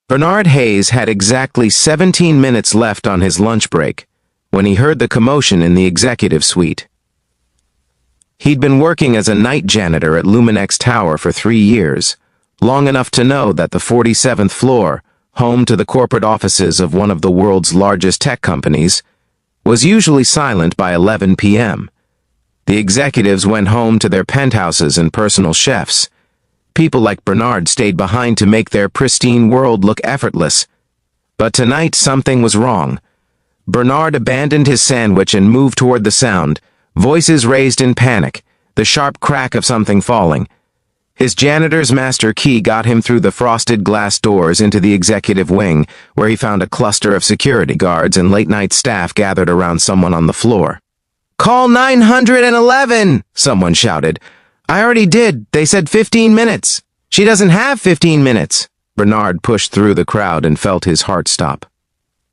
Bernard Hayes had exactly 17 minutes left on his lunch break when he heard the commotion in the executive suite. He'd been working as a night janitor at Luminex Tower for 3 years, long enough to know that the 47th floor, home to the corporate offices of one of the world's largest tech companies, was usually silent by 11 p.m. The executives went home to their penthouses and personal chefs. People like Bernard stayed behind to make their pristine world look effortless. But tonight something was wrong. Bernard abandoned his sandwich and moved toward the sound, voices raised in panic, the sharp crack of something falling. His janitor's master key got him through the frosted glass doors into the executive wing, where he found a cluster of security guards and late-night staff gathered around someone on the floor. "Call 911!" someone shouted. "I already did. They said 15 minutes. She doesn't have 15 minutes." Bernard pushed through the crowd and felt his heart stop.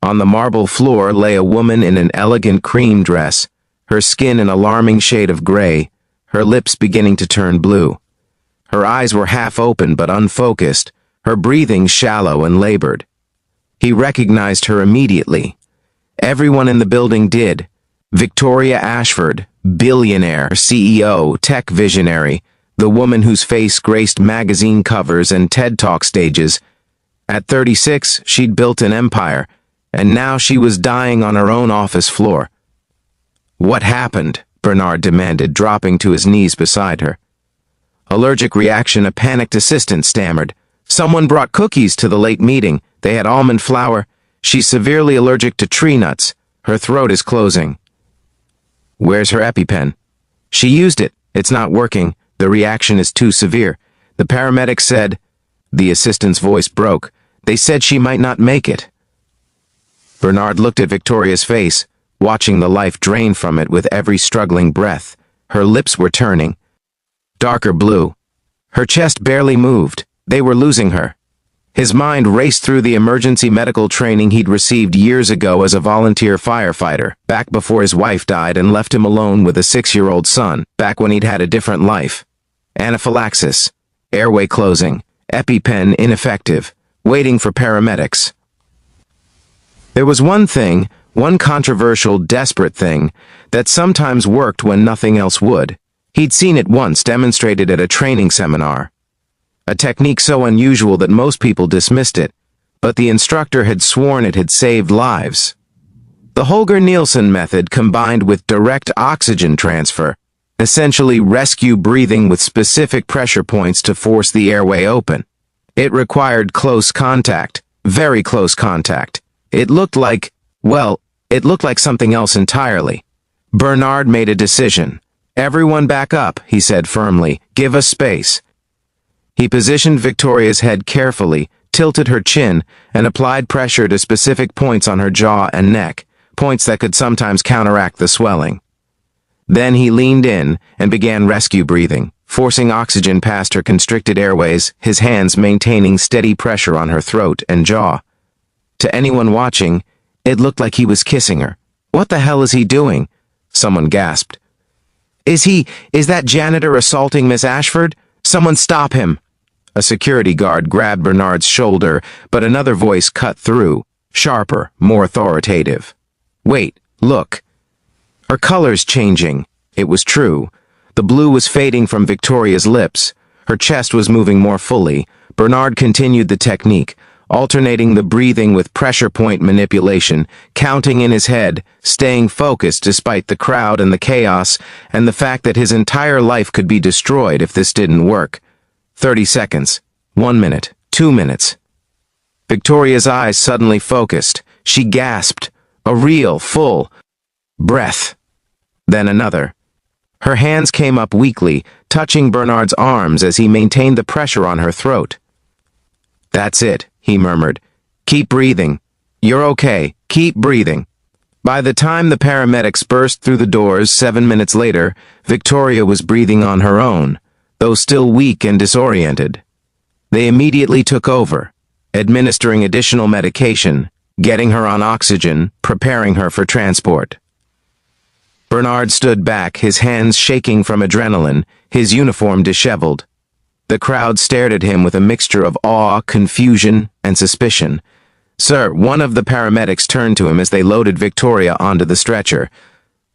On the marble floor lay a woman in an elegant cream dress, her skin an alarming shade of gray, her lips beginning to turn blue. Her eyes were half open but unfocused, her breathing shallow and labored. He recognized her immediately. Everyone in the building did. Victoria Ashford, billionaire, CEO, tech visionary, the woman whose face graced magazine covers and TED Talk stages. At 36, she'd built an empire, and now she was dying on her own office floor. "What happened?" Bernard demanded, dropping to his knees beside her. "Allergic reaction," a panicked assistant stammered. "Someone brought cookies to the late meeting. They had almond flour. She's severely allergic to tree nuts. Her throat is closing." "Where's her EpiPen?" "She used it. It's not working. The reaction is too severe. The paramedics said..." The assistant's voice broke. "They said she might not make it." Bernard looked at Victoria's face, watching the life drain from it with every struggling breath. Her lips were turning darker blue. Her chest barely moved. They were losing her. His mind raced through the emergency medical training he'd received years ago as a volunteer firefighter, back before his wife died and left him alone with a 6-year-old son, back when he'd had a different life. Anaphylaxis, airway closing, EpiPen ineffective, waiting for paramedics. There was one thing, one controversial, desperate thing, that sometimes worked when nothing else would. He'd seen it once demonstrated at a training seminar. A technique so unusual that most people dismissed it, but the instructor had sworn it had saved lives. The Holger-Nielsen method combined with direct oxygen transfer, essentially rescue breathing with specific pressure points to force the airway open. It required close contact, very close contact. It looked like something else entirely. Bernard made a decision. "Everyone back up," he said firmly. "Give us space." He positioned Victoria's head carefully, tilted her chin, and applied pressure to specific points on her jaw and neck, points that could sometimes counteract the swelling. Then he leaned in and began rescue breathing, forcing oxygen past her constricted airways, his hands maintaining steady pressure on her throat and jaw. To anyone watching, it looked like he was kissing her. "What the hell is he doing?" someone gasped. Is that janitor assaulting Miss Ashford? Someone stop him!" A security guard grabbed Bernard's shoulder, but another voice cut through, sharper, more authoritative. "Wait, look." Her color's changing. It was true. The blue was fading from Victoria's lips. Her chest was moving more fully. Bernard continued the technique, alternating the breathing with pressure point manipulation, counting in his head, staying focused despite the crowd and the chaos, and the fact that his entire life could be destroyed if this didn't work. 30 seconds. 1 minute. 2 minutes. Victoria's eyes suddenly focused. She gasped. A real, full breath. Then another. Her hands came up weakly, touching Bernard's arms as he maintained the pressure on her throat. "That's it," he murmured. "Keep breathing. You're okay. Keep breathing." By the time the paramedics burst through the doors 7 minutes later, Victoria was breathing on her own, though still weak and disoriented. They immediately took over, administering additional medication, getting her on oxygen, preparing her for transport. Bernard stood back, his hands shaking from adrenaline, his uniform disheveled. The crowd stared at him with a mixture of awe, confusion, and suspicion. "Sir," one of the paramedics turned to him as they loaded Victoria onto the stretcher.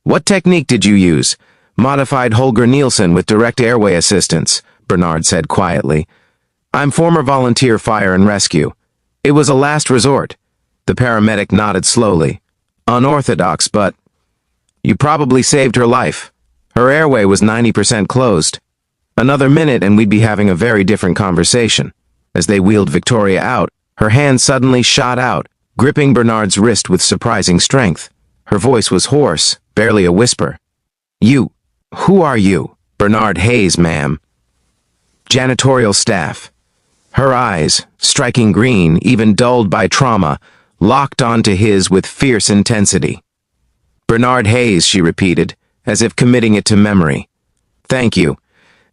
"What technique did you use?" "Modified Holger Nielsen with direct airway assistance," Bernard said quietly. "I'm former volunteer fire and rescue. It was a last resort." The paramedic nodded slowly. "Unorthodox, but you probably saved her life. Her airway was 90% closed. Another minute and we'd be having a very different conversation." As they wheeled Victoria out, her hand suddenly shot out, gripping Bernard's wrist with surprising strength. Her voice was hoarse, barely a whisper. Who are you?" "Bernard Hayes, ma'am." "Janitorial staff." Her eyes, striking green, even dulled by trauma, locked onto his with fierce intensity. "Bernard Hayes," she repeated, as if committing it to memory. "Thank you."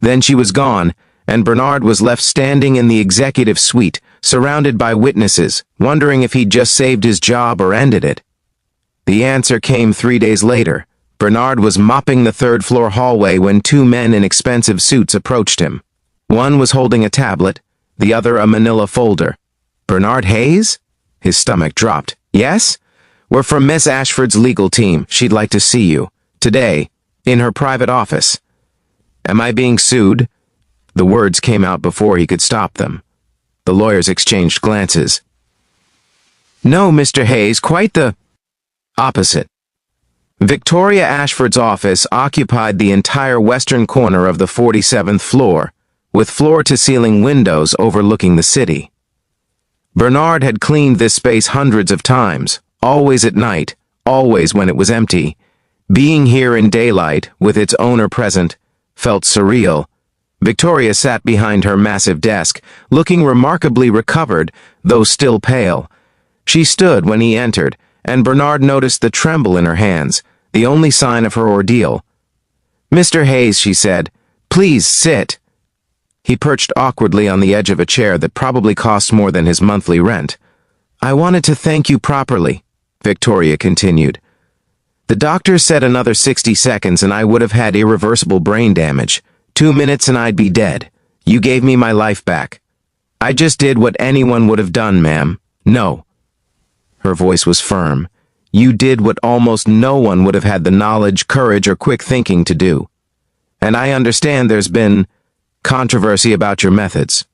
Then she was gone, and Bernard was left standing in the executive suite, surrounded by witnesses, wondering if he'd just saved his job or ended it. The answer came 3 days later. Bernard was mopping the third-floor hallway when 2 men in expensive suits approached him. One was holding a tablet, the other a manila folder. "Bernard Hayes?" His stomach dropped. "Yes? We're from Miss Ashford's legal team. She'd like to see you. Today, in her private office." "Am I being sued?" The words came out before he could stop them. The lawyers exchanged glances. "No, Mr. Hayes, quite the opposite." Victoria Ashford's office occupied the entire western corner of the 47th floor, with floor-to-ceiling windows overlooking the city. Bernard had cleaned this space hundreds of times, always at night, always when it was empty. Being here in daylight, with its owner present, felt surreal. Victoria sat behind her massive desk, looking remarkably recovered, though still pale. She stood when he entered, and Bernard noticed the tremble in her hands, the only sign of her ordeal. "Mr. Hayes," she said, "please sit." He perched awkwardly on the edge of a chair that probably cost more than his monthly rent. "I wanted to thank you properly," Victoria continued. "The doctor said another 60 seconds and I would have had irreversible brain damage. 2 minutes and I'd be dead. You gave me my life back. I just did what anyone would have done, ma'am. No." Her voice was firm. "You did what almost no one would have had the knowledge, courage, or quick thinking to do. And I understand there's been controversy about your methods."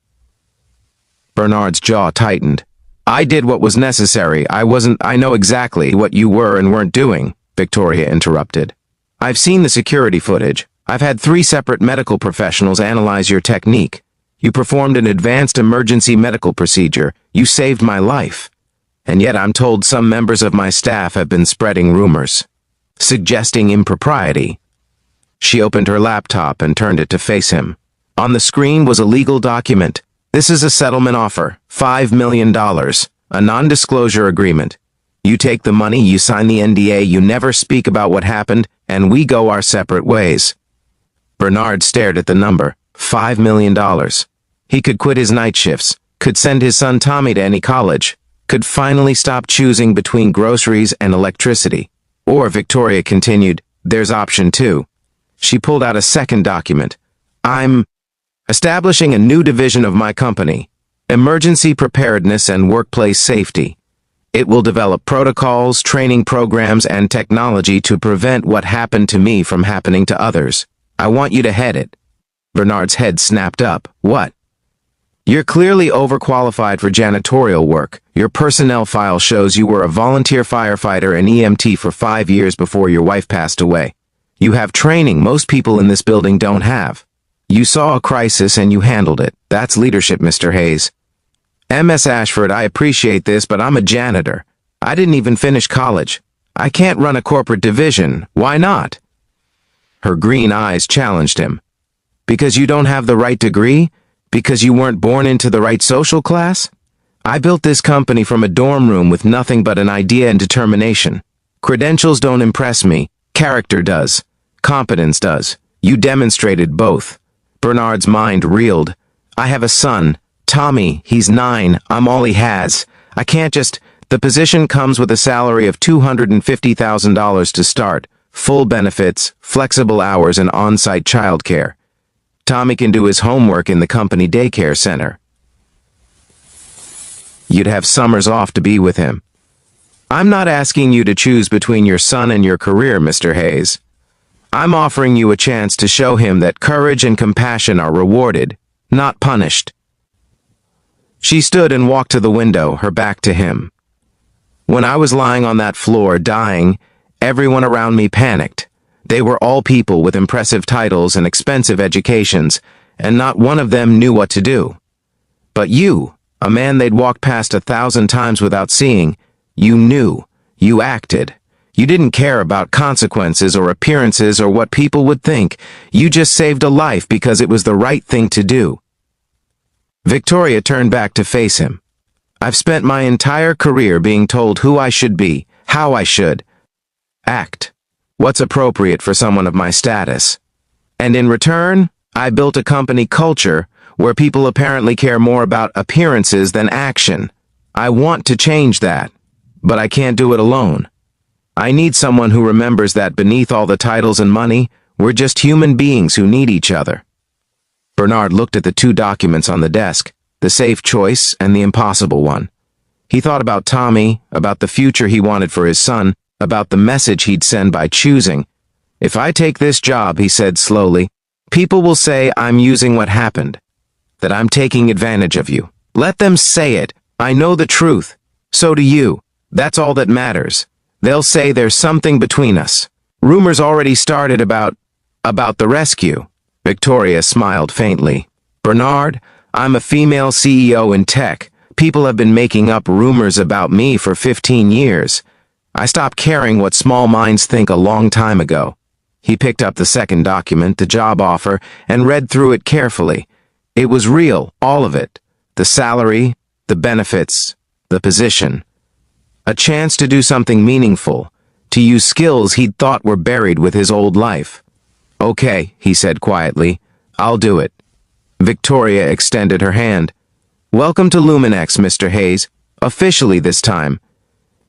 Bernard's jaw tightened. "I did what was necessary. I know exactly what you were and weren't doing," Victoria interrupted. "I've seen the security footage. I've had 3 separate medical professionals analyze your technique. You performed an advanced emergency medical procedure. You saved my life. And yet I'm told some members of my staff have been spreading rumors, suggesting impropriety." She opened her laptop and turned it to face him. On the screen was a legal document. "This is a settlement offer, $5 million, a non-disclosure agreement. You take the money, you sign the NDA, you never speak about what happened, and we go our separate ways." Bernard stared at the number. $5 million. He could quit his night shifts, could send his son Tommy to any college, could finally stop choosing between groceries and electricity. Or, Victoria continued, there's option 2. She pulled out a second document. "I'm establishing a new division of my company, Emergency Preparedness and Workplace Safety. It will develop protocols, training programs, and technology to prevent what happened to me from happening to others. I want you to head it." Bernard's head snapped up. "What?" "You're clearly overqualified for janitorial work. Your personnel file shows you were a volunteer firefighter and EMT for 5 years before your wife passed away. You have training most people in this building don't have. You saw a crisis and you handled it. That's leadership, Mr. Hayes. Ms. Ashford, I appreciate this, but I'm a janitor. I didn't even finish college. I can't run a corporate division. Why not?" Her green eyes challenged him. "Because you don't have the right degree? Because you weren't born into the right social class? I built this company from a dorm room with nothing but an idea and determination. Credentials don't impress me. Character does. Competence does. You demonstrated both." Bernard's mind reeled. "I have a son. Tommy, he's 9. I'm all he has. I can't just... The position comes with a salary of $250,000 to start, full benefits, flexible hours, and on-site childcare. Tommy can do his homework in the company daycare center. You'd have summers off to be with him. I'm not asking you to choose between your son and your career, Mr. Hayes. I'm offering you a chance to show him that courage and compassion are rewarded, not punished. She stood and walked to the window, her back to him. When I was lying on that floor, dying, everyone around me panicked. They were all people with impressive titles and expensive educations, and not one of them knew what to do. But you, a man they'd walked past 1,000 times without seeing, you knew. You acted. You didn't care about consequences or appearances or what people would think. You just saved a life because it was the right thing to do. Victoria turned back to face him. I've spent my entire career being told who I should be, how I should act, what's appropriate for someone of my status. And in return, I built a company culture where people apparently care more about appearances than action. I want to change that, but I can't do it alone. I need someone who remembers that beneath all the titles and money, we're just human beings who need each other. Bernard looked at the 2 documents on the desk, the safe choice and the impossible one. He thought about Tommy, about the future he wanted for his son, about the message he'd send by choosing. If I take this job, he said slowly, people will say I'm using what happened, that I'm taking advantage of you. Let them say it. I know the truth. So do you. That's all that matters. They'll say there's something between us. Rumors already started about the rescue. Victoria smiled faintly. Bernard, I'm a female CEO in tech. People have been making up rumors about me for 15 years. I stopped caring what small minds think a long time ago. He picked up the second document, the job offer, and read through it carefully. It was real, all of it. The salary, the benefits, the position. A chance to do something meaningful, to use skills he'd thought were buried with his old life. Okay, he said quietly. I'll do it. Victoria extended her hand. Welcome to Luminex, Mr. Hayes. Officially this time.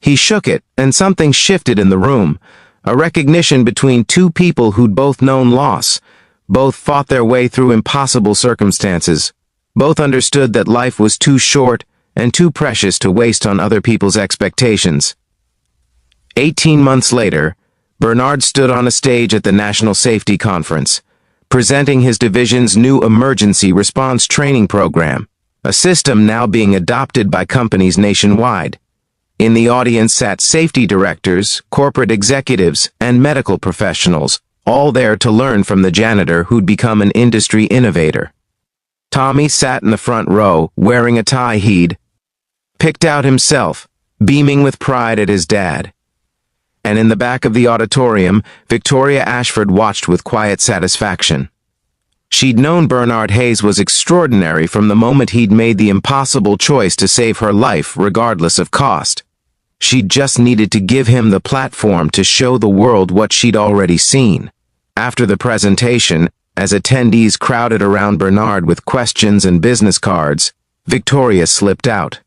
He shook it, and something shifted in the room. A recognition between 2 people who'd both known loss. Both fought their way through impossible circumstances. Both understood that life was too short and too precious to waste on other people's expectations. 18 months later, Bernard stood on a stage at the National Safety Conference, presenting his division's new emergency response training program, a system now being adopted by companies nationwide. In the audience sat safety directors, corporate executives, and medical professionals, all there to learn from the janitor who'd become an industry innovator. Tommy sat in the front row, wearing a tie he'd picked out himself, beaming with pride at his dad. And in the back of the auditorium, Victoria Ashford watched with quiet satisfaction. She'd known Bernard Hayes was extraordinary from the moment he'd made the impossible choice to save her life regardless of cost. She just needed to give him the platform to show the world what she'd already seen. After the presentation, as attendees crowded around Bernard with questions and business cards, Victoria slipped out.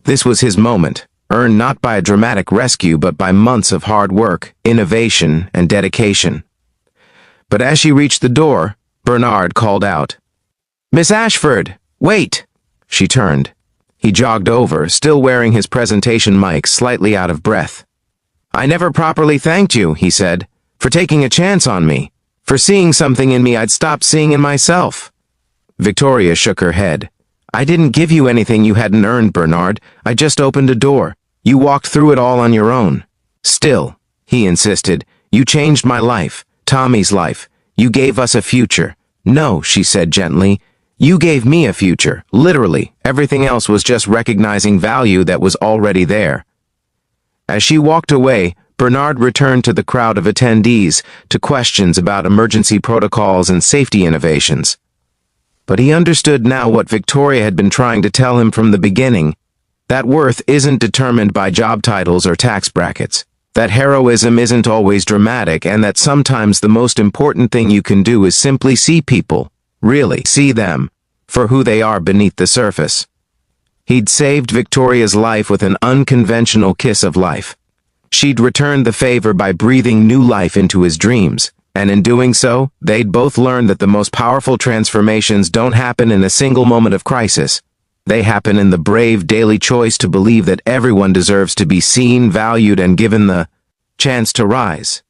This was his moment, earned not by a dramatic rescue but by months of hard work, innovation, and dedication. But as she reached the door, Bernard called out, "Miss Ashford, wait!" She turned. He jogged over, still wearing his presentation mic, slightly out of breath. "I never properly thanked you," he said, "for taking a chance on me, for seeing something in me I'd stopped seeing in myself." Victoria shook her head. "I didn't give you anything you hadn't earned, Bernard. I just opened a door. You walked through it all on your own." "Still," he insisted, "you changed my life, Tommy's life. You gave us a future." "No," she said gently. "You gave me a future, literally. Everything else was just recognizing value that was already there." As she walked away, Bernard returned to the crowd of attendees, to questions about emergency protocols and safety innovations. But he understood now what Victoria had been trying to tell him from the beginning, that worth isn't determined by job titles or tax brackets, that heroism isn't always dramatic, and that sometimes the most important thing you can do is simply see people, really see them, for who they are beneath the surface. He'd saved Victoria's life with an unconventional kiss of life. She'd returned the favor by breathing new life into his dreams. And in doing so, they'd both learn that the most powerful transformations don't happen in a single moment of crisis. They happen in the brave daily choice to believe that everyone deserves to be seen, valued, and given the chance to rise.